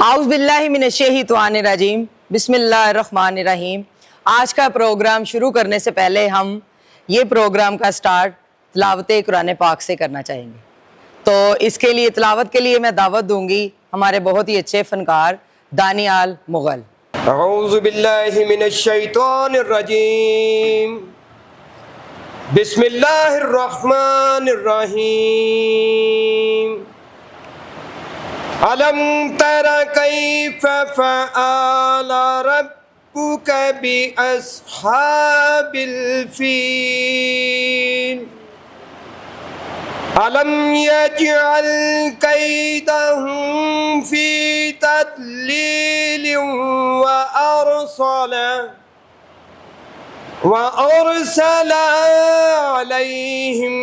आउज़ुबिल्लाहि मिनश्शैतानिर्रजीम बिस्मिल्लाहिर्रहमानिर्रहीम। आज का प्रोग्राम शुरू करने से पहले हम ये प्रोग्राम का स्टार्ट तिलावत कुरान पाक से करना चाहेंगे। तो इसके लिए तिलावत के लिए मैं दावत दूंगी हमारे बहुत ही अच्छे फनकार दानियाल मुगल। आउज़ुबिल्लाहि मिनश्शैतानिर्रजीम बिस्मिल्लाहिर्रहमानिर्रहीम। अलम तरा कैफ फ़अल रब्बुक बिअस्हाबिल फ़ील अलम यजअल कैदहुम फ़ी तदलील व अरसल अलैहिम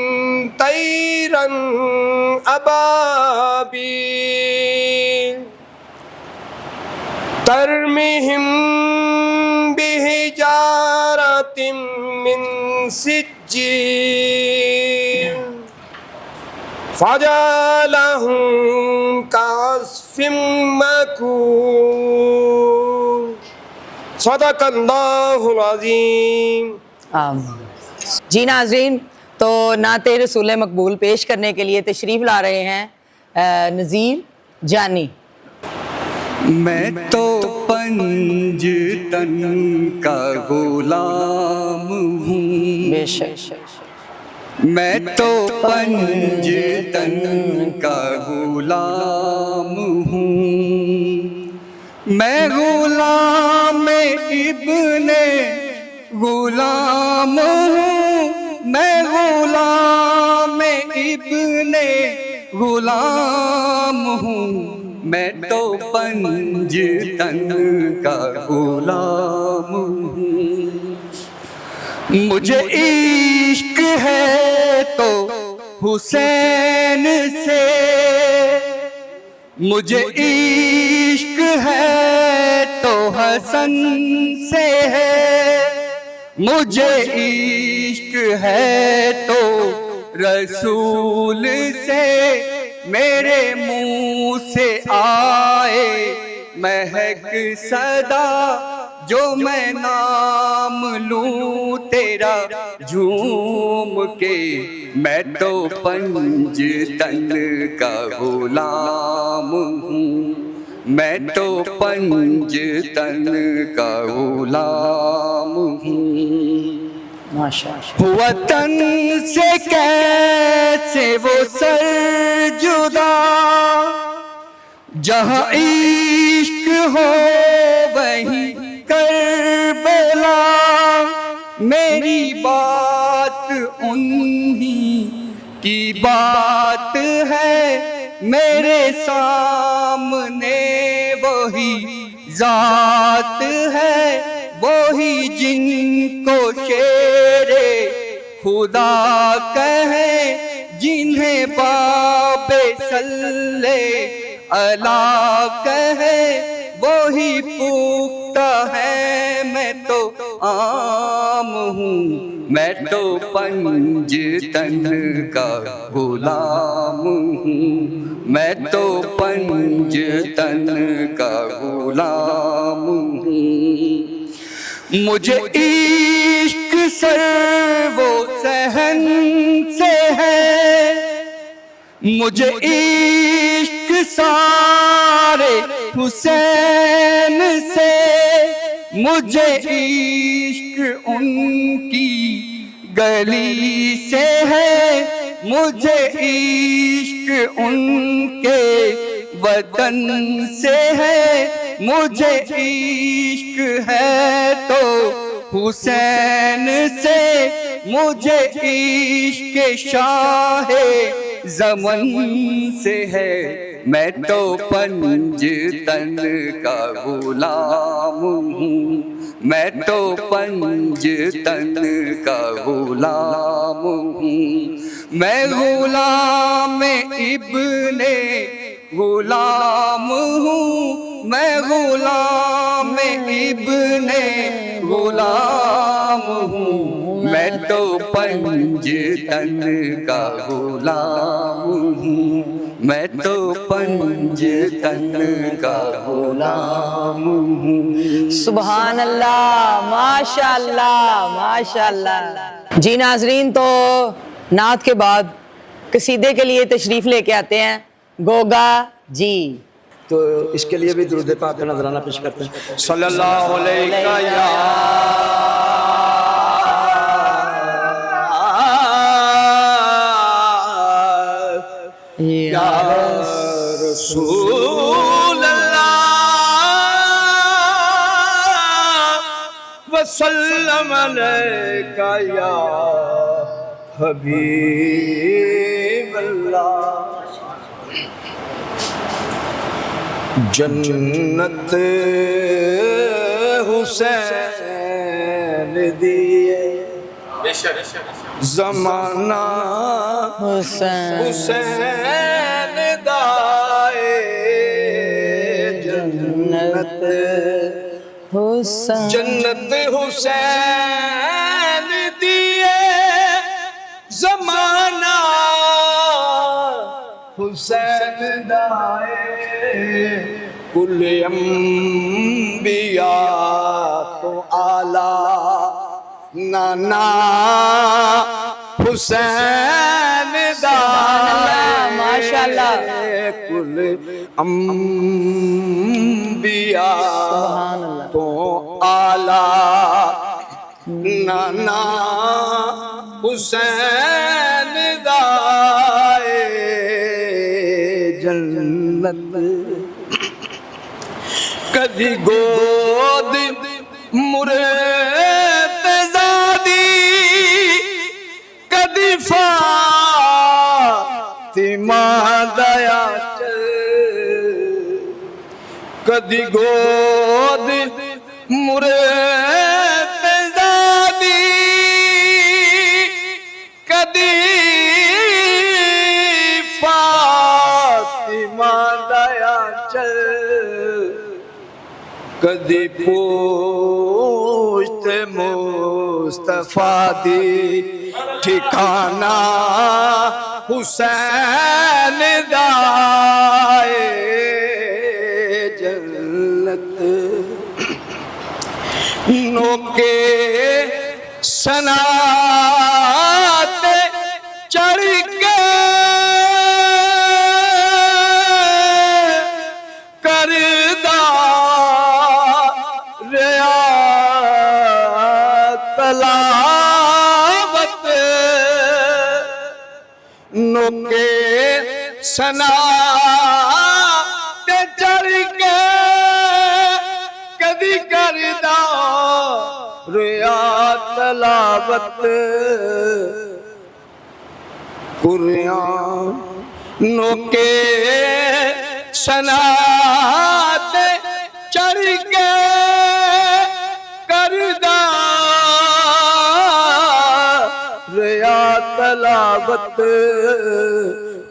तैरन अबाबील तरमिहिम बिहिजारतिम मिन सिज्जील फजअलहुम कअस्फिम मकूल। सदक़ल्लाहुल अज़ीम। जी नाज़रीन, तो नाते रसूल मकबूल पेश करने के लिए तशरीफ़ ला रहे हैं नज़ीर जानी। मैं तो पंजतन का गुलाम हूँ, बेशक मैं तो पंजतन का गुलाम हूँ, मैं गुलाम इब्ने गुलाम हूँ, मैं गुलाम इब्ने गुलाम हूँ, मैं तो पंजतन का गुलाम हूँ। मुझे इश्क है तो हुसैन से, मुझे इश्क है तो हसन से है, मुझे इश्क है तो रसूल से, मेरे मुंह से आए महक सदा, जो मैं नाम लूं तेरा झूम के, मैं तो पंजतन का गुलाम हूँ, मैं तो पंजतन का गुलाम हूँ। माशाअल्लाह। वतन से कैसे वो सर जुदा, जहाँ इश्क हो वहीं करबला, मेरी बात उन्हीं की बात है, मेरे सामने वही जात है, वही जिनको शेरे खुदा कहे, जिन्हें बाबे सल्ले अला कहे, वही पुख्ता है, मैं तो आम हूँ, मैं तो पंजतन का गुलाम हूँ, मैं तो पंजतन का गुलाम हूँ। मुझे इश्क सर वो सहन से है, मुझे इश्क सारे हुसैन से, मुझे इश्क उनकी गली से है, मुझे इश्क उनके वतन से है, मुझे इश्क है तो हुसैन से, मुझे इश्क शाहे ज़मन से है, मैं तो पंजतन का गुलाम हूँ, मैं तो पंजतन का गुलाम हूँ, मैं गुलाम इब्ने गुलाम हूँ, मैं गुलाम इब्ने गुलाम हूँ, मैं तो पंजतन का गुलाम हूँ, मैं तो पंजतन का गुलाम हूँ। सुभान अल्लाह, माशाअल्लाह माशाअल्लाह। जी नाजरीन, तो नात के बाद कसीदे के लिए तशरीफ़ लेके आते हैं गोगा जी। तो इसके लिए भी दुरूद पाक का नजराना पेश करते हैं। सल्लल्लाहु अलैहि या रसूल अल्लाह वसल्लम अलैका या हबीब अल्लाह। जन्नत हुसैन दिए जमाना हुसैन दाए जन्नत हुसैन जन्नत हुसैन दिए जमाना हुसैन दाए कुल अंबिया तो आला नाना हुसैन दाए माशाअल्लाह। कुल अंबिया तो आला नाना हुसैन दाए जन्नत। कदी गोद मुर्तज़ादी कदी फातिमा दया कदी गोद मुर्तज़ादी कदी फातिमा दया कदी पूछते मुस्तफा दी ठिकाना हुसैन दाए जन्नत। नोके सनाते चढ़ के करदा तलावत नोके सना ते चढ़ के कदी करदा रिया तलावत कुरान नोके सना ते चढ़ के करदा रिया तलावत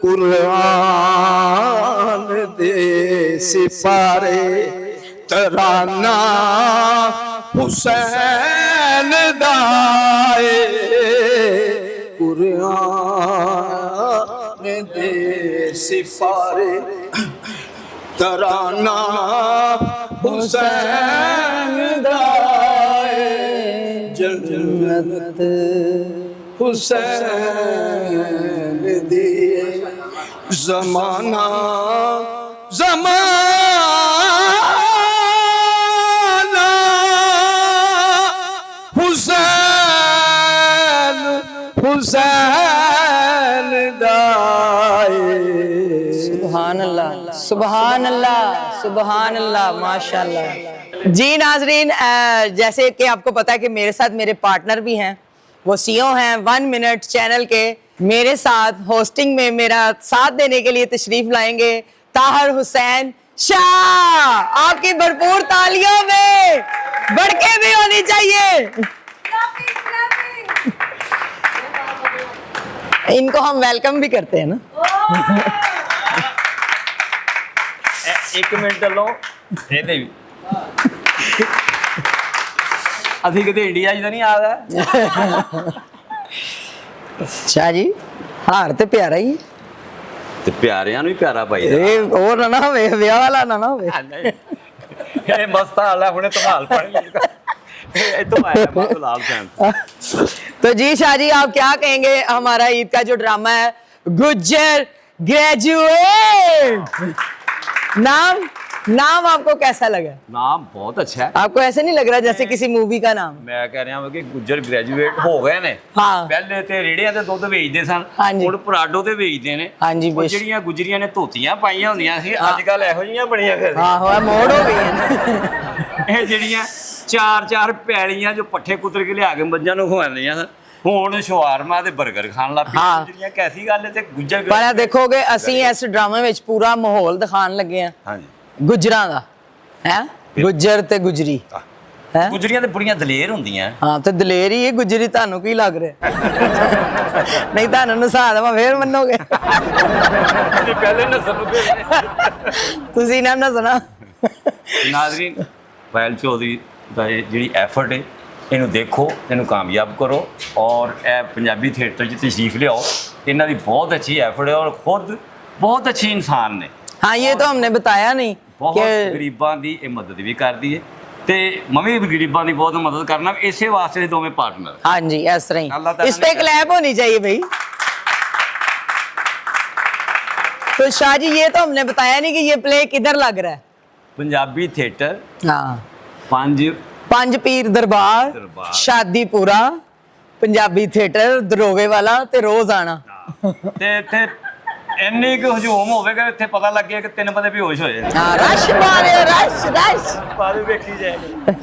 कुरान दे सिपारे तराना हुसैन दाए कुरान दे सिपारे तराना हुसैन दाए जन्नत हुसैन दिए जमाना जमाना हुसैन हुसैन दाए। सुभान अल्लाह सुभान अल्लाह सुभान अल्लाह माशाअल्लाह। जी नाजरीन, जैसे कि आपको पता है कि मेरे साथ मेरे पार्टनर भी हैं, वो सीईओ हैं 1 मिनट चैनल के। मेरे साथ होस्टिंग में मेरा साथ देने के लिए तशरीफ लाएंगे ताहर हुसैन शाह। आपकी भरपूर तालियों में बढ़के भी होनी चाहिए। इनको हम वेलकम भी करते हैं ना। एक मिनट लो ਇਹਦੇ ਵੀ ਅਸੀਂ ਕਿਤੇ ਇੰਡੀਆ 'ਚ ਤਾਂ ਨਹੀਂ ਆ ਗਏ। शाह जी हार तो प्यारा ही। ਤੇ ਪਿਆਰਿਆਂ ਨੂੰ ਹੀ ਪਿਆਰਾ ਪਾਈ ਇਹ ਹੋਰ ਨਾ ਹੋਵੇ, ਵਿਆਹ ਵਾਲਾ ਨਾ ਹੋਵੇ। ਇਹ ਮਸਤ ਹਾਲ ਹੈ, ਹੁਣੇ ਧਮਾਲ ਪੜ ਲਿਆ ਇਹ तो आया बाबूलाल फैन। तो जी शाहजी आप क्या कहेंगे, हमारा ईद का जो ड्रामा है गुज्जर ग्रेजुएट, नाम आपको कैसा लगा? नाम बहुत अच्छा है। आपको ऐसे नहीं लग रहा जैसे किसी मूवी का नाम? मैं कह रहा हूं कि गुज्जर ग्रेजुएट हो गए ने। हाँ। पहले ते रेड़ियां ते दुੱਧ ਵੇਚਦੇ ਸਨ, हाँ जी। ਹੁਣ ਪਰਾਡੋ ਤੇ ਵੇਚਦੇ ਨੇ। हाँ जी, ਉਹ बेश। ਜਿਹੜੀਆਂ ਗੁਜਰੀਆਂ ਨੇ ਧੋਤੀਆਂ ਪਾਈਆਂ ਹੁੰਦੀਆਂ ਸੀ, ਅੱਜ ਕੱਲ ਇਹੋ ਜਿਹੀਆਂ ਬਣੀਆਂ ਫਿਰ हाँ हुआ मोड़ हो गई है ना। ਇਹ ਜਿਹੜੀਆਂ ਚਾਰ ਪੈਲੀਆਂ ਜੋ ਪੱਠੇ ਕੁਤਰ ਕੇ ਲਿਆ ਕੇ ਮੱਝਾਂ ਨੂੰ ਖਵਾਉਂਦੀਆਂ ਸਨ, ਹੁਣ ਸ਼ਵਾਰਮਾ ਤੇ 버ਗਰ ਖਾਣ ਲੱਗ ਪਈ। हाँ। ਗੁਜਰੀਆਂ ਕੈਸੀ ਗੱਲ ਹੈ ਤੇ ਗੁੱਜਰ पर देखोगे ਅਸੀਂ ਇਸ ਡਰਾਮੇ ਵਿੱਚ ਪੂਰਾ ਮਾਹੌਲ ਦਿਖਾਉਣ ਲੱਗੇ ਆ ਹਾਂਜੀ। ਗੁਜਰਾਂ ਦਾ, ਹੈ ਗੁੱਜਰ ਤੇ ਗੁਜਰੀ ਹੈ। ਗੁਜਰੀਆਂ ਤੇ ਬੜੀਆਂ ਦਲੇਰ ਹੁੰਦੀਆਂ। ਹਾਂ ਤੇ ਦਲੇਰ ਹੀ ਇਹ ਗੁਜਰੀ, ਤੁਹਾਨੂੰ ਕੀ ਲੱਗ ਰਿਹਾ? ਨਹੀਂ ਤੁਹਾਨੂੰ ਨਸਾ ਦੇਵਾਂ ਫੇਰ ਮੰਨੋਗੇ। ਤੁਸੀਂ ਪਹਿਲੇ ਨਾ ਸਮਝਦੇ। ਤੁਸੀਂ ਨਾ ਨਸਣਾ। ਨਾਜ਼ਰੀਨ, ਪਾਇਲ ਚੌਧਰੀ ਦਾ ਇਹ ਜਿਹੜੀ ਐਫਰਟ ਹੈ, ਇਹਨੂੰ ਦੇਖੋ, ਇਹਨੂੰ ਕਾਮਯਾਬ ਕਰੋ ਔਰ ਇਹ ਪੰਜਾਬੀ ਥੀਏਟਰ 'ਚ ਤਸ਼ਰੀਫ ਲਿਆਓ। ਇਹਨਾਂ ਦੀ ਬਹੁਤ ਅੱਛੀ ਐਫਰਟ ਹੈ ਔਰ ਖੁਦ ਬਹੁਤ ਅੱਛੇ ਇਨਸਾਨ ਨੇ। हाँ ये तो हमने बताया नहीं ਬਹੁਤ कि ਗਰੀਬਾਂ ਦੀ ਇਹ ਮਦਦ ਵੀ ਕਰਦੀ ਹੈ ਤੇ ਮੈਂ ਵੀ ਗਰੀਬਾਂ ਦੀ ਬਹੁਤ ਮਦਦ ਕਰਨਾ, ਇਸੇ ਵਾਸਤੇ ਇਹ ਦੋਵੇਂ ਪਾਰਟਨਰ। हाँ जी इस तरह अल्लाह ही, ताला इस पे ने- क्लैप होनी चाहिए भाई। तो शाह जी ये तो हमने बताया नहीं कि ये प्ले किधर लग रहा है। ਪੰਜਾਬੀ ਥੀਏਟਰ हाँ 5 पीर दरबार दरबार। शादीपुरा पंजाबी थिएटर दरोगे वाला ते रोज आना। ਤੇ ਇੱਥੇ ਇੰਨੀ ਕੁ ਹਜੂਮ ਹੋਵੇਗਾ, ਇੱਥੇ ਪਤਾ ਲੱਗਿਆ ਕਿ 3 ਬੰਦੇ ਬੇਹੋਸ਼ ਹੋਏ ਨੇ। हाँ रश मारे रश ਬਾਅਦ ਵੇਖੀ ਜਾਏਗੀ।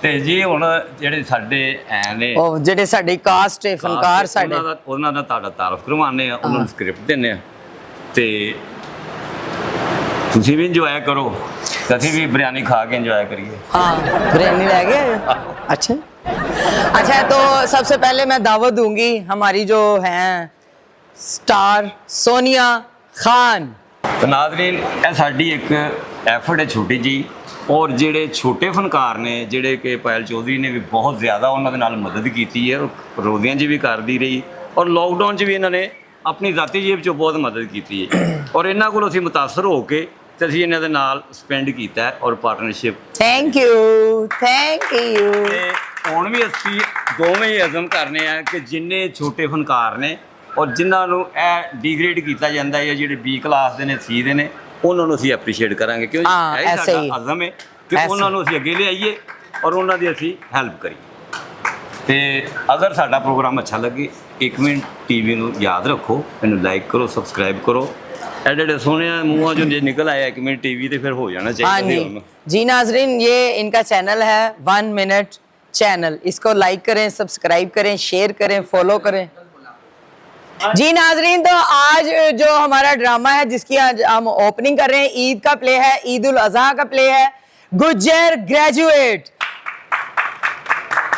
ਤੇ ਜੀ ਹੁਣ ਜਿਹੜੇ ਸਾਡੇ ਐ ਨੇ ਉਹ ਜਿਹੜੇ ਸਾਡੇ ਕਾਸਟ ਹੈ ਫਨਕਾਰ ਸਾਡੇ, ਉਹਨਾਂ ਦਾ ਤੁਹਾਡਾ ਤਾਰਫ ਕਰਵਾਉਂਦੇ ਆ, ਉਹਨਾਂ ਨੂੰ ਸਕ੍ਰਿਪਟ ਦਿੰਦੇ ਆ ਤੇ ਤੁਸੀਂ ਵੀ ਇੰਜੋਏ ਕਰੋ, ਅਸੀਂ ਵੀ ਬਿਰਿਆਨੀ ਖਾ ਕੇ ਇੰਜੋਏ ਕਰੀਏ। हाँ बिरयानी रह गया। अच्छा तो सबसे पहले मैं दावत दूंगी हमारी जो हैं स्टार सोनिया खान। ਤੇ ਨਾਜ਼ਰੀਨ, ਇਹ ਸਾਡੀ ਇੱਕ ਐਫਰਟ ਹੈ ਛੋਟੀ ਜੀ, ਔਰ ਜਿਹੜੇ ਛੋਟੇ ਫਨਕਾਰ ਨੇ, ਜਿਹੜੇ ਕਿ ਪਾਇਲ ਚੌਧਰੀ ਨੇ ਵੀ ਬਹੁਤ ਜ਼ਿਆਦਾ ਉਹਨਾਂ ਦੇ ਨਾਲ ਮਦਦ ਕੀਤੀ ਹੈ, ਰੋਜ਼ੀਆਂ 'ਚ ਵੀ ਕਰਦੀ ਰਹੀ ਔਰ ਲੋਕਡਾਊਨ 'ਚ ਵੀ ਇਹਨਾਂ ਨੇ ਆਪਣੀ ਜ਼ਾਤੀ ਜੇਬ 'ਚੋਂ ਬਹੁਤ ਮਦਦ ਕੀਤੀ ਹੈ ਔਰ ਇਹਨਾਂ ਕੋਲ ਅਸੀਂ ਮੁਤਾਸਰ ਹੋ ਕੇ ਤੇ ਅਸੀਂ ਇਹਨਾਂ ਦੇ ਨਾਲ ਸਪੈਂਡ ਕੀਤਾ ਹੈ ਔਰ ਪਾਰਟਨਰਸ਼ਿਪ। थैंक यू ਤੇ ਹੁਣ ਵੀ ਅਸੀਂ ਦੋਵੇਂ ਹੀ ਅਜ਼ਮ ਕਰਨੇ ਆ ਕਿ ਜਿੰਨੇ ਛੋਟੇ ਫਨਕਾਰ ਨੇ ਔਰ ਜਿਨ੍ਹਾਂ ਨੂੰ ਇਹ ਡਿਗਰੇਡ ਕੀਤਾ ਜਾਂਦਾ ਹੈ, ਜਿਹੜੇ B ਕਲਾਸ ਦੇ ਨੇ, C ਦੇ ਨੇ, ਉਹਨਾਂ ਨੂੰ ਅਸੀਂ ਐਪਰੀਸ਼ੀਏਟ ਕਰਾਂਗੇ ਕਿਉਂ ਹਾਂ, ਇਹ ਐਸੇ ਹੀ। ਸਾਡਾ ਅਜ਼ਮ ਹੈ ਕਿ ਐਸੇ। ਉਹਨਾਂ ਨੂੰ ਅਸੀਂ ਅੱਗੇ ਲਿਆਈਏ ਔਰ ਉਹਨਾਂ ਦੀ ਅਸੀਂ ਹੈਲਪ ਕਰੀਏ। ਤੇ ਅਗਰ ਸਾਡਾ ਪ੍ਰੋਗਰਾਮ ਅੱਛਾ ਲੱਗੇ, 1 ਮਿੰਟ ਟੀਵੀ ਨੂੰ ਯਾਦ ਰੱਖੋ, ਇਹਨੂੰ ਲਾਈਕ ਕਰੋ, ਸਬਸਕ੍ਰਾਈਬ ਕਰੋ। एडे सोने मुँह जो निकल आया 1 मिनट टीवी पे फिर हो जाना हाँ चाहिए। जी नाजरीन, ये इनका चैनल है 1 मिनट चैनल, इसको लाइक करें, सब्सक्राइब करें, शेयर करें, फॉलो करें। जी नाजरीन, तो आज जो हमारा ड्रामा है जिसकी आज हम ओपनिंग कर रहे हैं, ईद का प्ले है, ईद उल अजहा का प्ले है गुज्जर ग्रेजुएट,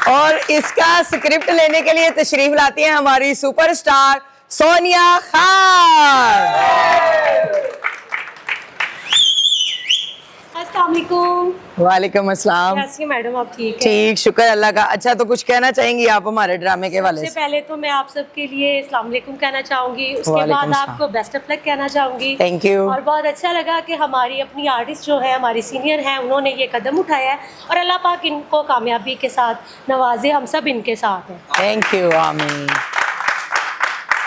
और इसका स्क्रिप्ट लेने के लिए तशरीफ लाती हैं हमारी सुपरस्टार सोनिया खान। अस्सलाम वालेकुम। वालेकुम अस्सलाम। कैसी हैं मैडम आप? ठीक है। ठीक, शुक्र अल्लाह का। अच्छा तो कुछ कहना चाहेंगी आप हमारे ड्रामे के हवाले सबसे से? पहले तो मैं आप सबके लिए अस्सलाम वालेकुम कहना चाहूँगी, उसके वालेकुम बाद सलाम। आपको बेस्ट ऑफ लक कहना चाहूँगी। Thank you. और बहुत अच्छा लगा कि हमारी अपनी आर्टिस्ट जो है, हमारी सीनियर हैं, उन्होंने ये कदम उठाया है और अल्लाह पाक इनको कामयाबी के साथ नवाजे, हम सब इनके साथ हैं। Thank you. आमीन।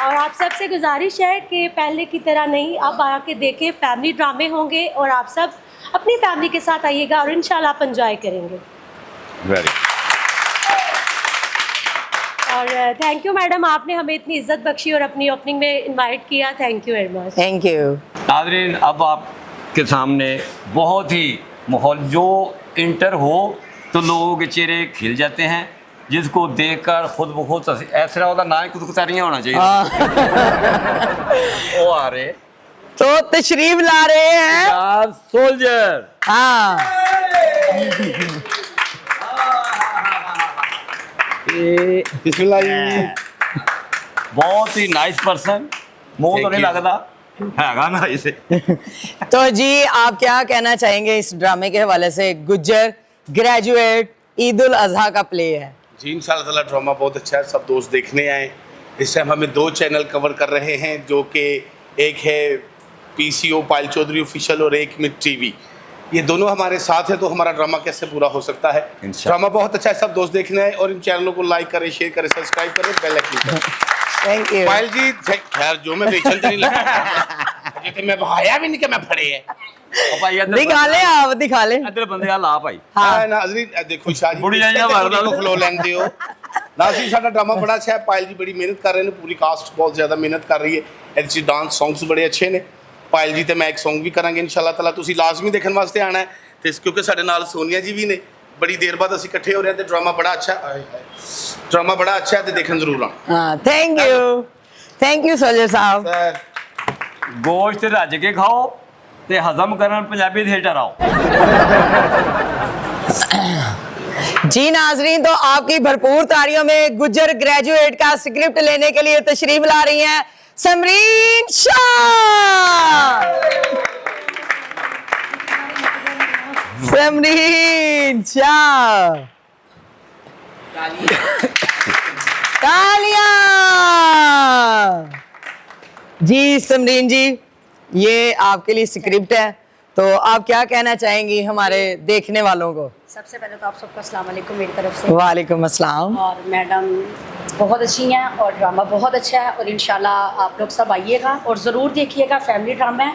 और आप सबसे गुजारिश है कि पहले की तरह नहीं, आप आके देखें, फैमिली ड्रामे होंगे और आप सब अपनी फैमिली के साथ आइएगा और इंशाल्लाह आप एंजॉय करेंगे। और थैंक यू मैडम, आपने हमें इतनी इज्जत बख्शी और अपनी ओपनिंग में इनवाइट किया। Thank you very much. Thank you. नाज़रीन, अब आपके सामने बहुत ही माहौल, जो इंटर हो तो लोगों के चेहरे खिल जाते हैं, जिसको देखकर खुद ब खुद ऐसा होता ना, कुतकुतारियाँ होना चाहिए। वो आ रहे तो तशरीफ ला रहे हैं सोल्जर। हाँ बहुत ही नाइस पर्सन, मुंह तो नहीं लगता हैगा ना इसे। तो जी आप क्या कहना चाहेंगे इस ड्रामे के हवाले से? गुज्जर ग्रेजुएट ईद उल अजहा का प्ले है जी। इंशाल्लाह ड्रामा बहुत अच्छा है, सब दोस्त देखने आए। इस टाइम हमें 2 चैनल कवर कर रहे हैं, जो कि एक है PCO पायल चौधरी ऑफिशियल और एक मिड टीवी। ये दोनों हमारे साथ है तो हमारा ड्रामा कैसे पूरा हो सकता है। ड्रामा बहुत अच्छा है, सब दोस्त देखना है और इन चैनलों को लाइक करें, शेयर करें, सब्सक्राइब करें, बेल आइकन करें। थैंक यू पायल जी खैर जो मैं बेचन तो नहीं लगा जिते मैं भाया भी नहीं कि मैं फड़े है। ਉਹ ਭਾਈ ਇੱਧਰ दिखा ले आप दिखा ले ਇੱਧਰ ਬੰਦੇ ਆ ਲਾ ਭਾਈ हाँ नाज़रीन देखो शाह जी बुढ़ी जाइयां मार दो। को खलो लेंदे हो। नाज़रीन साडा ड्रामा बड़ा अच्छा है, पायल जी बड़ी मेहनत कर रहे हैं, पूरी कास्ट बहुत ज़्यादा मेहनत कर रही है। ਇਹਦੇ ਚ डांस सॉन्ग्स बड़े अच्छे ने। पायल जी ਤੇ मैं एक सॉन्ग भी करांगे इंशाल्लाह ताला, ਤੁਸੀਂ ਲਾਜ਼ਮੀ ਦੇਖਣ ਵਾਸਤੇ ਆਣਾ ਹੈ ਤੇ ਕਿਉਂਕਿ ਸਾਡੇ ਨਾਲ ਸੋਨੀਆ ਜੀ ਵੀ ਨੇ, बड़ी देर बाद ਅਸੀਂ ਇਕੱਠੇ ਹੋ ਰਹੇ ਹਾਂ ਤੇ ਡਰਾਮਾ ਬੜਾ ਅੱਛਾ ਡਰਾਮਾ ਬੜਾ ਅੱਛਾ ਹੈ ਤੇ ਦੇਖਣ ਜ਼ਰੂਰ ਆਣਾ। हाँ थैंक यू सोल्जर साहब। ਗੋਸ਼ਤ ਰੱਜ ਕੇ ਖਾਓ ਤੇ ਹਜ਼ਮ ਕਰਨ ਪੰਜਾਬੀ ਥੀਏਟਰ ਆਓ। जी नाजरीन, तो आपकी भरपूर तालियों में गुज्जर ग्रेजुएट का स्क्रिप्ट लेने के लिए तशरीफ ला रही हैं समरीन शाह। समरीन शाह, तालियां। जी समरीन जी, ये आपके लिए स्क्रिप्ट है, तो आप क्या कहना चाहेंगी हमारे देखने वालों को? सबसे पहले तो आप सबको अस्सलाम वालेकुम मेरी तरफ से। वालेकुम अस्सलाम। और मैडम बहुत अच्छी हैं और ड्रामा बहुत अच्छा है और इंशाल्लाह आप लोग सब आइएगा और ज़रूर देखिएगा, फैमिली ड्रामा है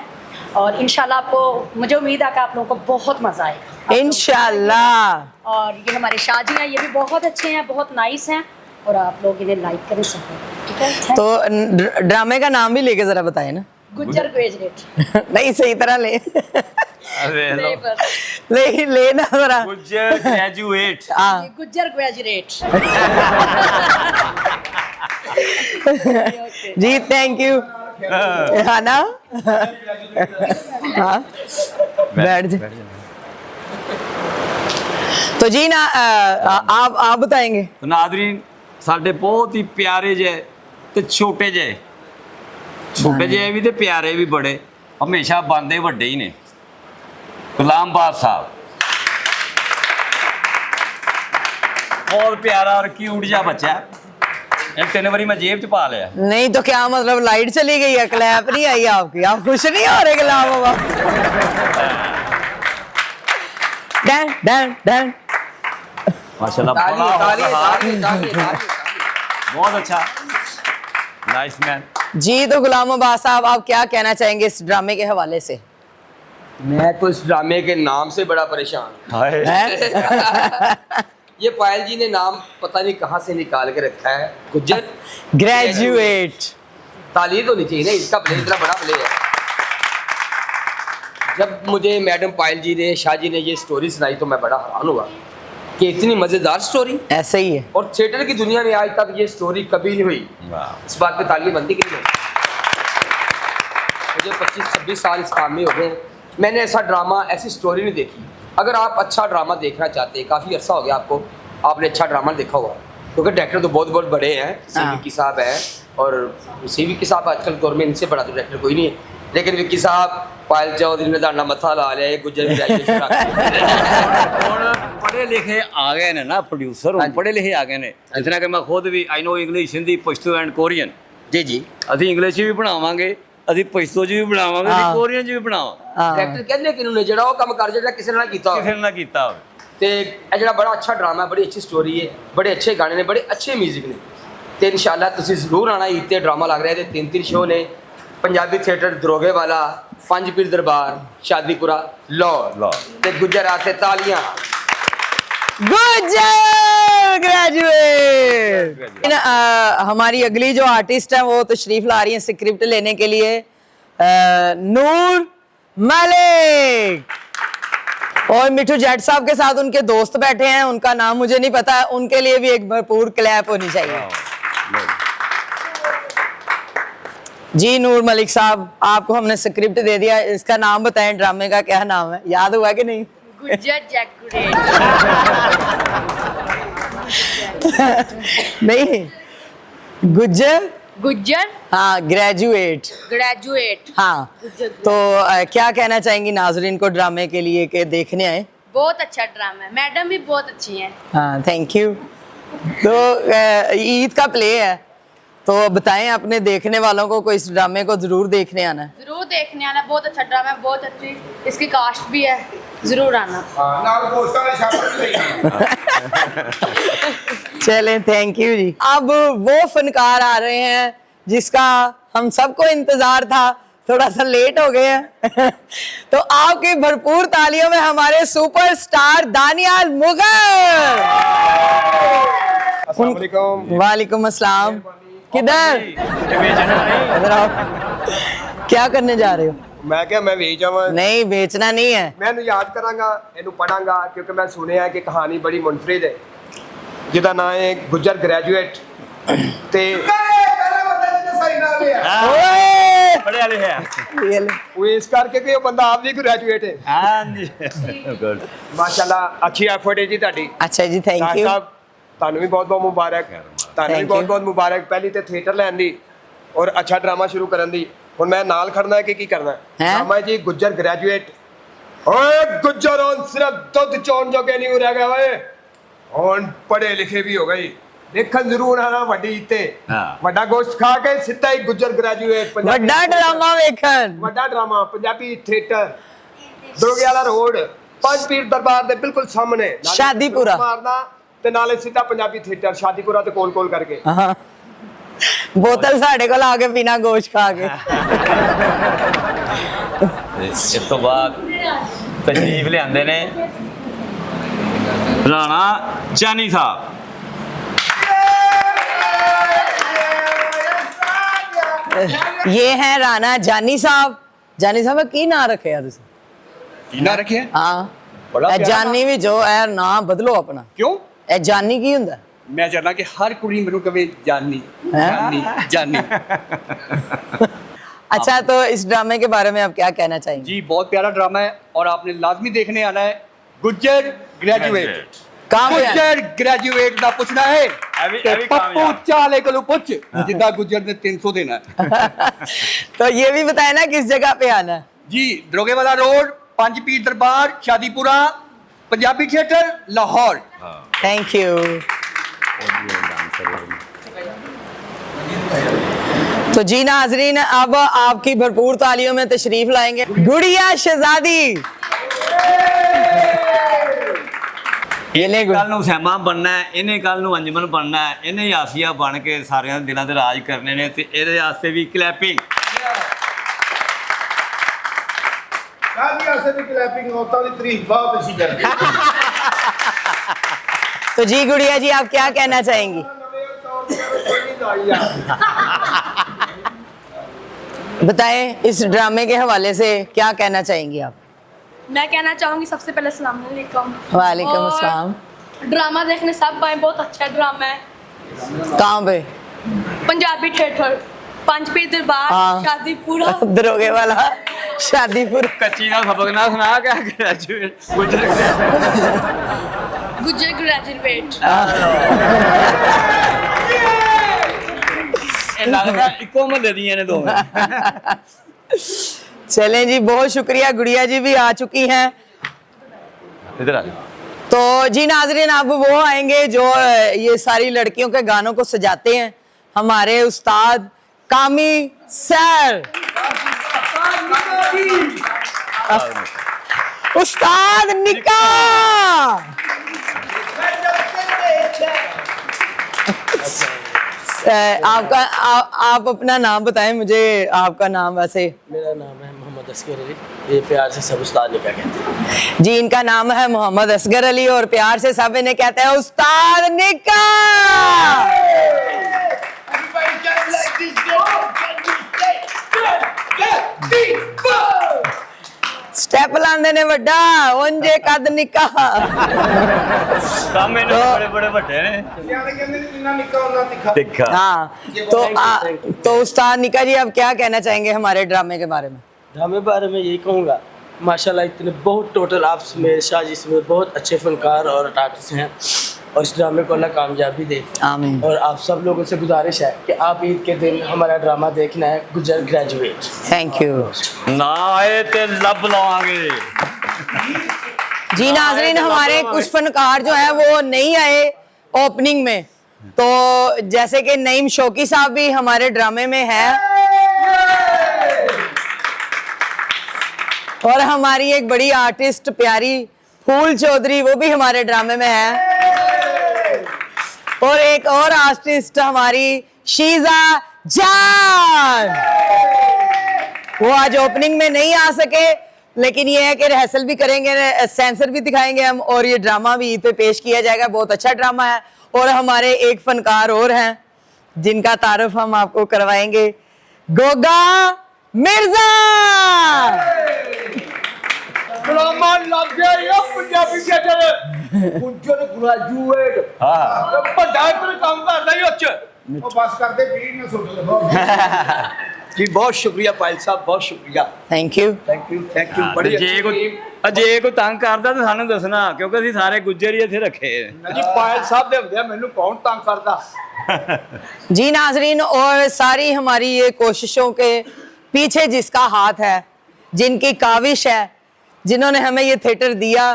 और इंशाल्लाह आपको, मुझे उम्मीद है कि आप लोगों को बहुत मज़ा आएगा इंशाल्लाह। और ये हमारे शाह जी हैं, ये भी बहुत अच्छे हैं, बहुत नाइस हैं और आप लोग इन्हें लाइक करें सब, ठीक है। तो ड्रामे का नाम भी लेके जरा बताए ना। गुज्जर ग्रेजुएट नहीं, सही तरह ले ਅਰੇ ਲੋ ले लेना जरा। ਗੁੱਜਰ ਗ੍ਰੈਜੂਏਟ हाँ गुज्जर ग्रेजुएट। जी थैंक यू। हाँ ना, हाँ बैठ जा। तो जी ना आप बताएंगे। ਨਾਜ਼ਰੀਨ ਸਾਡੇ ਬਹੁਤ ਹੀ ਪਿਆਰੇ ਜਿਹੇ ਤੇ ਛੋਟੇ ਜਿਹੇ ਵੀ ਤੇ ਪਿਆਰੇ ਵੀ ਬੜੇ, ਹਮੇਸ਼ਾ ਬੰਦੇ ਵੱਡੇ ਹੀ ਨੇ। ਗੁਲਾਮ ਬਾਦ ਸਾਹਿਬ ਬਹੁਤ ਪਿਆਰਾ ਔਰ ਕਿਊਟ ਜਿਹਾ ਬੱਚਾ ਹੈ। ਇਹ 3 ਵਾਰੀ ਮੈਂ ਜੇਬ 'ਚ ਪਾ ਲਿਆ। नहीं तो क्या मतलब लाइट चली गई है, क्लैप नहीं आई आपकी, आप खुश नहीं हो रहे गुलाम बाबा? डैन डैन डैन। माशाल्लाह बहुत अच्छा, नाइस मैन। जी तो गुलाम अब्बास साहब, आप क्या कहना चाहेंगे इस ड्रामे के हवाले से? मैं तो इस ड्रामे के नाम से बड़ा परेशान हूँ। हैं? ये पायल जी ने नाम पता नहीं कहाँ से निकाल के रखा है, गुज्जर ग्रेजुएट। तालीद होनी चाहिए ना, इसका प्ले इतना बड़ा प्ले है। जब मुझे मैडम पायल जी ने, शाह जी ने ये स्टोरी सुनाई तो मैं बड़ा हैरान हुआ कि इतनी मज़ेदार स्टोरी, ऐसे ही है। और थिएटर की दुनिया में आज तक ये स्टोरी कभी नहीं हुई। इस बात पे ताली बनती कि नहीं? मुझे 25-26 साल इस काम में हो गए, मैंने ऐसा ड्रामा, ऐसी स्टोरी नहीं देखी। अगर आप अच्छा ड्रामा देखना चाहते हैं, काफ़ी अर्सा हो गया आपको, आपने अच्छा ड्रामा देखा होगा, क्योंकि डायरेक्टर तो बहुत बहुत बड़े हैं, विक्की साहब हैं और विक्की साहब आजकल दौर में इनसे बड़ा तो डायरेक्टर कोई नहीं है, लेकिन विक्की साहब, पायल चौधरी ने दाना मथा ला लिया, गुज्जर ग्रेजुएशन पढ़े लिखे आ गए ने ना प्रोड्यूसर, पढ़े लिखे आ गए ने। जितना कि मैं खुद भी I know English, Hindi, Pashto and Korean. जी जी, ਅਸੀਂ ਇੰਗਲਿਸ਼ 'ਚ ਵੀ ਬਣਾਵਾਂਗੇ, ਅਸੀਂ ਪਸ਼ਤੋ 'ਚ ਵੀ ਬਣਾਵਾਂਗੇ, ਅਸੀਂ ਕੋਰੀਅਨ 'ਚ ਵੀ ਬਣਾਵਾਂਗੇ। डायरेक्टर कहते कि उन्होंने ਜਿਹੜਾ ਉਹ ਕੰਮ ਕਰ ਜਿਹੜਾ ਕਿਸੇ ਨੇ ਨਾ ਕੀਤਾ ਹੋਵੇ। ਕਿਸੇ ਨੇ ਨਾ ਕੀਤਾ ਹੋਵੇ। ਤੇ ਇਹ ਜਿਹੜਾ ਬੜਾ ਅੱਛਾ ਡਰਾਮਾ, ਬੜੀ ਅੱਛੀ ਸਟੋਰੀ ਹੈ, ਬੜੇ ਅੱਛੇ ਗਾਣੇ ਨੇ, ਬੜੇ ਅੱਛੇ 뮤직 ਨੇ ਤੇ ਇਨਸ਼ਾਅੱਲਾ ਤੁਸੀਂ ਜ਼ਰੂਰ ਆਣਾ। ਈਦ ਤੇ ਡਰਾਮਾ ਲੱਗ ਰਿਹਾ ਤੇ 3 ਸ਼ੋਅ ਨੇ, ਪੰਜਾਬੀ ਥੀਏਟਰ ਦਰੋਗੇ ਵਾਲਾ, ਪੰਜ ਪੀਰ ਦਰਬਾਰ, ਸ਼ਾਦੀपुरा ਲਾਹੌਰ ਤੇ ਗੁਜਰਾਤ ਤੇ ਤਾਲੀਆਂ। गुज्जर ग्रेजुएट। हमारी अगली जो आर्टिस्ट है वो तशरीफ ला रही है स्क्रिप्ट लेने के लिए, नूर मलिक। और मिठू जट साहब के साथ उनके दोस्त बैठे हैं, उनका नाम मुझे नहीं पता, उनके लिए भी एक भरपूर क्लैप होनी चाहिए। जी नूर मलिक साहब, आपको हमने स्क्रिप्ट दे दिया, इसका नाम बताएं, ड्रामे का क्या नाम है, याद हुआ कि नहीं? गुज्जर जैकुरेट। नहीं, गुज्जर गुज्जर हाँ ग्रेजुएट। ग्रेजुएट। हाँ, तो क्या कहना चाहेंगी नाजरीन को ड्रामे के लिए कि देखने आए? बहुत अच्छा ड्रामा है, मैडम भी बहुत अच्छी हैं। हाँ थैंक यू। तो ईद का प्ले है, तो बताएं अपने देखने वालों को इस ड्रामे को जरूर देखने आना है। जरूर देखने आना, बहुत अच्छा ड्रामा है, बहुत अच्छी इसकी कास्ट भी है, जरूर आना। चलें, थैंक यू जी। अब वो फनकार आ रहे हैं जिसका हम सबको इंतजार था, थोड़ा सा लेट हो गए हैं। तो आपकी भरपूर तालियों में हमारे सुपरस्टार दानियाल मुगल। वालेकुम अस्सलाम। किधर इधर आओ। क्या करने जा रहे हो? मैं क्या मैं ਵੇਚ ਆਵਾਂ नहीं, बेचना नहीं है। ਮੈਂ ਇਹਨੂੰ ਯਾਦ ਕਰਾਂਗਾ, ਇਹਨੂੰ ਪੜਾਂਗਾ ਕਿਉਂਕਿ ਮੈਂ ਸੁਣਿਆ ਕਿ ਕਹਾਣੀ ਬੜੀ ਮੁਨਫਰਿਦ ਹੈ ਜਿਹਦਾ ਨਾਮ ਹੈ ਗੁੱਜਰ ਗ੍ਰੈਜੂਏਟ ਤੇ ओए! बड़े वाले हैं ये ले। ਉਹ ਇਸ ਕਰਕੇ ਕਿ ਉਹ ਬੰਦਾ ਆਪ ਵੀ ਗ੍ਰੈਜੂਏਟ ਹੈ। हाँ जी गुड ਮਾਸ਼ਾਅੱਲਾ ਅੱਛੀ ਐਫਰਟ ਹੈ ਜੀ ਤੁਹਾਡੀ। अच्छा जी, थैंक ਸਾਹਿਬ यू। ਸਾਹਿਬ ਤੁਹਾਨੂੰ ਵੀ ਬਹੁਤ ਬਹੁਤ ਮੁਬਾਰਕ, ਤੁਹਾਨੂੰ ਵੀ Thank you. ਬਹੁਤ ਬਹੁਤ ਮੁਬਾਰਕ ਪਹਿਲੀ ਤੇ ਥੀਏਟਰ ਲੈਣ ਦੀ ਔਰ ਅੱਛਾ ਡਰਾਮਾ ਸ਼ੁਰੂ ਕਰਨ ਦੀ। ਹੁਣ ਮੈਂ ਨਾਲ ਖੜਨਾ ਹੈ ਕਿ ਕੀ ਕਰਨਾ ਹੈ? ਹੈਂ? ਡਰਾਮਾ ਜੀ ਗੁੱਜਰ ਗ੍ਰੈਜੂਏਟ। ਓਏ ਗੁੱਜਰ ਹੁਣ ਸਿਰਫ ਦੁੱਧ ਚੋਣ ਜੋਗੇ ਨਹੀਂ ਰਹਿ ਗਏ ਓਏ, ਹੁਣ ਪੜ੍ਹੇ ਲਿਖੇ ਵੀ ਹੋ ਗਏ। ਦੇਖਣ ਜ਼ਰੂਰ ਆਣਾ ਵੱਡੀ ਤੇ ਹਾਂ। ਵੱਡਾ ਗੋਸ਼ਤ ਖਾ ਕੇ ਸਿੱਧਾ ਹੀ ਗੁੱਜਰ ਗ੍ਰੈਜੂਏਟ। ਵੱਡਾ ਡਰਾਮਾ ਵੇਖਣ। ਵੱਡਾ ਡਰਾਮਾ ਪੰਜਾਬੀ ਥੀਏਟਰ ਦਰੋਗੇ ਵਾਲਾ ਰੋਡ ਪੰਜ ਪੀਰ ਦਰਬਾਰ ਦੇ ਬਿਲਕੁਲ ਸਾਹਮਣੇ ਨਾਲੇ ਸ਼ਾਦੀਪੁਰਾ। ਮਾਰਨਾ ਤੇ ਨਾਲੇ ਸਿੱਧਾ ਪੰਜਾਬੀ ਥੀਏਟਰ ਸ਼ਾਦੀਪੁਰਾ ਤੇ ਕੋਲ ਕੋਲ ਕਰਕੇ। हाँ, बोतल साढ़े को ला के पीना गोश्त खा के। ਇਸ ਤੋਂ ਬਾਅਦ ਤਸ਼ਰੀਫ ਲਿਆਂਦੇ ਨੇ ਰਾਣਾ ਚਾਨੀ ਸਾਹਿਬ। ये हैं राणा जानी साहब। जानी साहब की ना रखे यार तुसी? ਨਾ ਰੱਖਿਆ हाँ, बड़ा ए प्यारा जानी भी जो है ना बदलो अपना। ਕਿਉਂ? ए जानी की हुंदा? ਮੈਂ ਚਾਹਨਾ ਕਿ ਹਰ ਕੁੜੀ ਮੈਨੂੰ ਕਵੇ ਜਾਨੀ ਜਾਨੀ ਜਾਨੀ। अच्छा, तो इस ड्रामे के बारे में आप क्या कहना चाहेंगे? जी बहुत प्यारा ड्रामा है और आपने लाजमी देखने आना है। गुज्जर ग्रेजुएट कहाँ पे आना? गुज्जर ग्रेजुएट ਦਾ ਪੁੱਛਣਾ ਹੈ ਇਹ ਤੇ ਵੀ ਪੱਪੂ ਕਾਮਯਾਬ। ਚਾਲੇ ਕੋਲੋਂ ਪੁੱਛ ਜਿੱਦਾਂ ਗੁੱਜਰ ਨੇ 300 ਦੇਣਾ ਹੈ। तो ये भी बताए ना किस जगह पे आना है? जी दरोगे वाला रोड पंज पीर दरबार Shadipura Punjabi theatre Lahore. Thank you. तो जी नाजरीन, अब आपकी भरपूर तालियों में तशरीफ लाएंगे गुड़िया शहजादी। ਇਹਨੇ ਕੱਲ ਨੂੰ ਸੈਮਾ ਬਣਨਾ ਹੈ, ਇਹਨੇ ਕੱਲ ਨੂੰ ਅੰਜਮਨ ਬਣਨਾ ਹੈ, ਇਹਨੇ ਹੀ ਆਸੀਆ ਬਣ ਕੇ ਸਾਰਿਆਂ ਦੇ ਦਿਲਾਂ ਤੇ ਰਾਜ ਕਰਨੇ ਨੇ ਤੇ ਇਹਦੇ ਵਾਸਤੇ ਵੀ ਕਲੈਪਿੰਗ। ਸਾਡੀ ਆਸੇ ਦੀ ਕਲੈਪਿੰਗ ਔਰਤਾਂ ਦੀ ਤਾਰੀਫ ਬਹੁਤ ਅੱਛੀ ਕਰਦੀ ਹੈ। तो जी गुड़िया जी, आप क्या कहना चाहेंगी? बताएं, इस ड्रामे के हवाले से क्या कहना चाहेंगी आप? मैं कहना चाहूँगी सबसे पहले अस्सलाम वालेकुम। वालेकुम और अस्सलाम। ड्रामा देखने सब आए, बहुत अच्छा ड्रामा है। कहाँ पे? पंजाबी थिएटर पंज पीर दरबार हाँ। शादीपुरा। दरोगे वाला शादीपुर। ਕੱਚੀ ਦਾ ਸਬਕ ਨਾ ਸੁਣਾ ਕੇ ਗ੍ਰੈਜੂਏਟ ਗੁੱਜਰ गुज्जर ग्रेजुएट। ਇਹ ਲੱਗਦਾ ਇੱਕੋ ਮਹੱਲੇ ਦੀਆਂ ਨੇ ਦੋਵੇਂ। चलें जी, बहुत शुक्रिया। गुड़िया जी भी आ चुकी हैं। इधर आ तो जी नाजरीन, अब वो आएंगे जो ये सारी लड़कियों के गानों को सजाते हैं, हमारे उस्ताद कामी सर। उस्ताद निका। आपका आप अपना नाम बताएं मुझे। आपका नाम वैसे? मेरा नाम है मोहम्मद असगर अली, ये प्यार से सब उस्ताद निका कहते हैं। जी, इनका नाम है मोहम्मद असगर अली और प्यार से सब इन्हें कहते हैं उस्ताद निका। स्टेप लांदे ने वड्डा उंजे कद निका। ਕੰਮ ਇਹਨਾਂ ਦੇ ਬੜੇ ਬੜੇ ਵੱਡੇ ਨੇ। ਸਿਆਣੇ ਕਹਿੰਦੇ ਨੇ ਜਿੰਨਾ ਨਿੱਕਾ ਉਹਨਾਂ ਤਿੱਖਾ। ਦੇਖਾ हाँ, तो उस्ताद निका जी, आप क्या कहना चाहेंगे हमारे ड्रामे के बारे में? ड्रामे बारे में यही कहूँगा, माशाल्लाह इतने बहुत टोटल आप में शाजिश में बहुत अच्छे फनकार और आर्टिस्ट हैं और इस ड्रामे को अल्लाह कामयाबी दे। आमीन। और आप सब लोगों से गुजारिश है कि आप ईद के दिन हमारा ड्रामा देखना है, गुज्जर ग्रेजुएट। थैंक यू ਨਾ ਆਏ ਤੇ ਲੱਭ ਲਵਾਂਗੇ। जी नाजरीन, हमारे कुछ फनकार जो है वो नहीं आए ओपनिंग में, तो जैसे कि नईम शौकी साहब भी हमारे ड्रामे में है और हमारी एक बड़ी आर्टिस्ट प्यारी फूल चौधरी वो भी हमारे ड्रामे में है और एक और आर्टिस्ट हमारी शीजा जान, वो आज ओपनिंग में नहीं आ सके लेकिन ये है कि रिहर्सल भी करेंगे, सेंसर भी दिखाएंगे हम और ये ड्रामा भी ईद पे पेश किया जाएगा। बहुत अच्छा ड्रामा है और हमारे एक फनकार और हैं जिनका तारुफ हम आपको करवाएंगे, गोगा मिर्जा। ड्रामा लग गया ये पंजाबी थिएटर गुज्जर ग्रेजुएट हाँ बड़ा काम करदा ही उच्च ਉਹ ਬਸ ਕਰਦੇ ਭੀੜ ਨਾ ਸੁਣ ਲਓ जी बहुत शुक्रिया पायल साहब, बहुत शुक्रिया, थैंक यू। थैंक यू बड़ी ਜੇ ਕੋਈ ਤੰਗ ਕਰਦਾ ਤਾਂ ਸਾਨੂੰ ਦੱਸਣਾ ਕਿਉਂਕਿ ਅਸੀਂ ਸਾਰੇ ਗੁੱਜਰ ਹੀ ਇੱਥੇ ਰੱਖੇ जी पायल साहब दे ਹੁੰਦੇ ਮੈਨੂੰ कौन तंग करदा। जी नाजरीन, और सारी हमारी ये कोशिशों के पीछे जिसका हाथ है, जिनकी काविश है, जिन्होंने हमें ये थिएटर दिया,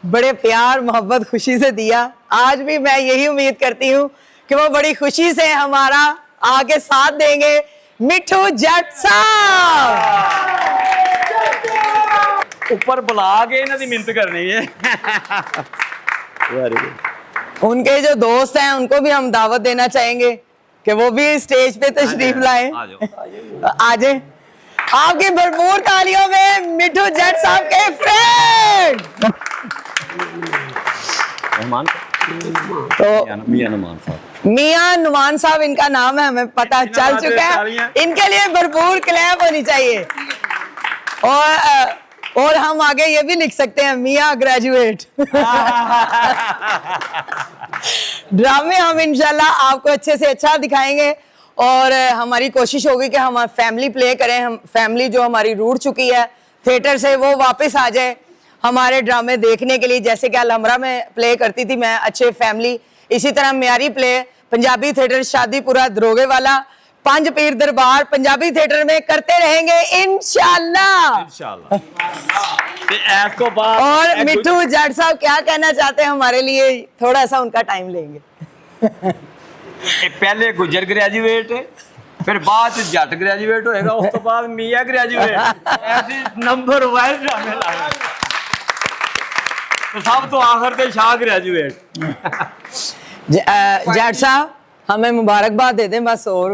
बड़े प्यार मोहब्बत खुशी से दिया, आज भी मैं यही उम्मीद करती हूँ कि वो बड़ी खुशी से हमारा आगे साथ देंगे। मिठू जट साहब ਉੱਪਰ ਬੁਲਾ ਕੇ ਇਹਨਾਂ ਦੀ ਮਿਹਨਤ ਕਰਨੀ ਹੈ। Very good. उनके जो दोस्त हैं उनको भी हम दावत देना चाहेंगे कि वो भी स्टेज पे तशरीफ लाएं। आ जाओ। आ जाए आपकी भरपूर तालियों में मिठू जट साहब के फ्रेंड रहमान तो मियां रहमान साहब, मियां नुमान साहब इनका नाम है, हमें पता चल चुका है। इनके लिए भरपूर क्लैप होनी चाहिए और हम आगे ये भी लिख सकते हैं मियां ग्रेजुएट। ड्रामे हम इंशाल्लाह आपको अच्छे से अच्छा दिखाएंगे और हमारी कोशिश होगी कि हम फैमिली प्ले करें। हम फैमिली जो हमारी रूठ चुकी है थिएटर से वो वापस आ जाए हमारे ड्रामे देखने के लिए। जैसे कि अलहमरा में प्ले करती थी मैं अच्छे फैमिली, इसी तरह म्यारी प्ले पंजाबी थिएटर शादीपुरा दरोगे वाला पंज पीर दरबार पंजाबी थिएटर में करते रहेंगे इंशाल्लाह। इंशाल्लाह। ते ऐस को बाद और मिठू जट साहब क्या कहना चाहते हैं हमारे लिए, थोड़ा सा उनका टाइम लेंगे। पहले गुजर ग्रेजुएट फिर बाद च जट ग्रेजुएट होएगा, उस तो बाद मियां ग्रेजुएट, ऐसे नंबर वाइज ड्रामे लाए तो सब तो आखिर ते शाह ग्रेजुएट। जट साहब हमें मुबारकबाद दे दें बस। और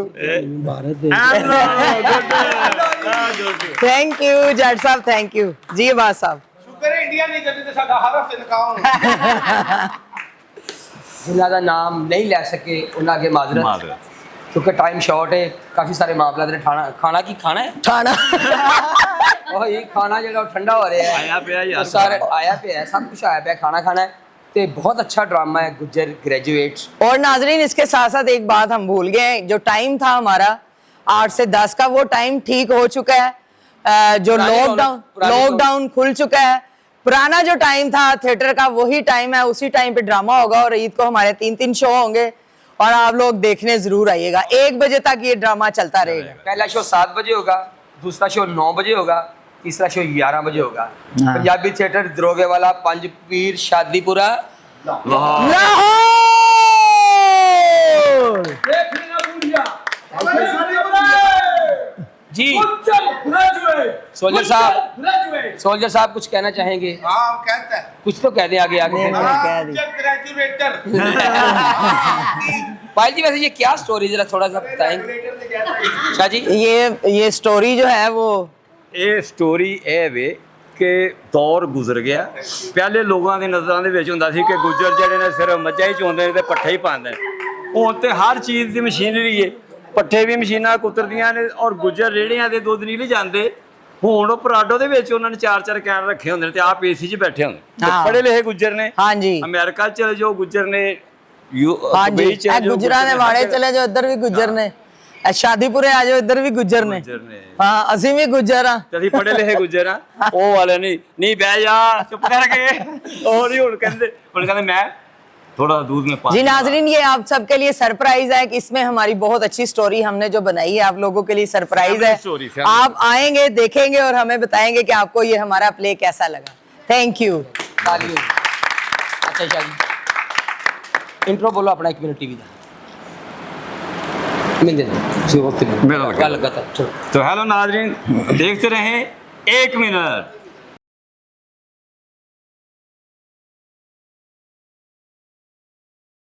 थैंक यू जट साहब, थैंक यू जी बात साहब। ਸ਼ੁਕਰ ਹੈ ਇੰਡੀਆ ਨਹੀਂ ਕਰਦੇ ਤੇ ਸਾਡਾ ਹਰ ਹਫਤੇ ਨਕਾਮ जिन्हों का नाम नहीं ले सके उन्होंने आगे माजरत, क्योंकि टाइम शॉर्ट है, काफ़ी सारे मामला ने खाना की खाना है खाना ये खाना जो ठंडा हो रहा है आया पे यार, सारे आया पे है, सब कुछ आया पे खाना खाना है। तो बहुत अच्छा ड्रामा है गुज्जर ग्रेजुएट्स। और नाजरीन इसके साथ साथ एक बात हम भूल गए, जो टाइम था हमारा 8 से 10 का वो टाइम ठीक हो चुका है। जो लॉकडाउन खुल चुका है, पुराना जो टाइम था थिएटर का वही टाइम है, उसी टाइम पे ड्रामा होगा और ईद को हमारे 3 शो होंगे और आप लोग देखने जरूर आइएगा। 1 बजे तक ये ड्रामा चलता रहेगा। पहला शो 7 बजे होगा, दूसरा शो 9 बजे होगा, तीसरा शो 11 बजे होगा। पंजाबी थिएटर दरोगे वाला पंज पीर शादीपुरा लाहौर। जी सोल्जर साहब कुछ कहना चाहेंगे? हाँ कहता है कुछ तो कह दें आगे आगे। ग्रेजुएटर पायल जी वैसे ये क्या स्टोरी जरा थोड़ा सा बताएंगे शाह जी? ये स्टोरी जो है वो ਇਹ ਸਟੋਰੀ ਇਹ ਵੇ ਕਿ ਦੌਰ ਗੁਜ਼ਰ ਗਿਆ। ਪਹਿਲੇ ਲੋਕਾਂ ਦੇ ਨਜ਼ਰਾਂ ਦੇ ਵਿੱਚ ਹੁੰਦਾ ਸੀ ਕਿ ਗੁੱਜਰ ਜਿਹੜੇ ਨੇ ਸਿਰਫ ਮੱਝਾਂ ਹੀ ਚੋਂਦੇ ਨੇ ਤੇ ਪੱਠੇ ਹੀ ਪਾਉਂਦੇ ਨੇ। ਹੁਣ ਤੇ ਹਰ ਚੀਜ਼ ਦੀ ਮਸ਼ੀਨਰੀ ਹੈ, ਪੱਠੇ ਵੀ ਮਸ਼ੀਨਾਂ ਕੁਤਰਦੀਆਂ ਨੇ ਔਰ ਗੁੱਜਰ ਰੇੜਿਆਂ ਦੇ ਦੁੱਧ ਨਹੀਂ ਲਿਜਾਂਦੇ। ਹੁਣ ਉਹ ਪਰਾਡੋ ਦੇ ਵਿੱਚ ਉਹਨਾਂ ਨੇ 4-4 ਕੈਨ ਰੱਖੇ ਹੁੰਦੇ ਨੇ ਤੇ ਆਪ ਏਸੀ 'ਚ ਬੈਠੇ ਹੁੰਦੇ। ਪੜ੍ਹੇ ਲਿਖੇ ਗੁੱਜਰ ਨੇ। ਹਾਂਜੀ ਅਮਰੀਕਾ 'ਚ ਚਲੇ ਜਾਓ ਗੁੱਜਰ ਨੇ, ਹਾਂਜੀ ਗੁੱਜਰਾਂ ਦੇ ਵਾੜੇ ਚਲੇ ਜਾਓ ਇੱਧਰ ਵੀ ਗੁੱਜਰ ਨੇ, शादीपुरे आ जाओ इधर भी गुज्जर ने। हाँ असि भी गुज्जर हाँ, ਅਸੀਂ ਪੜ੍ਹੇ ਲਿਖੇ ਗੁੱਜਰ ਆ। ਉਹ ਵਾਲੇ ਨਹੀਂ ਬਹਿ ਜਾ ਚੁੱਪ ਕਰਕੇ ਉਹ ਨਹੀਂ ਹੁਣ ਕਹਿੰਦੇ ਮੈਂ थोड़ा दूध में पानी। जी नाजरीन ये आप सबके लिए सरप्राइज है कि इसमें हमारी बहुत अच्छी स्टोरी हमने जो बनाई है आप लोगों के लिए सरप्राइज है। आप आएंगे देखेंगे और हमें बताएंगे कि आपको ये हमारा प्ले कैसा लगा। Thank you. अच्छा शाह जी इंट्रो बोलो अपना 1 मिनट टीवी का मिल मेरा क्या लगा था चलो। तो हेलो नाजरीन, देखते रहें 1 मिनट।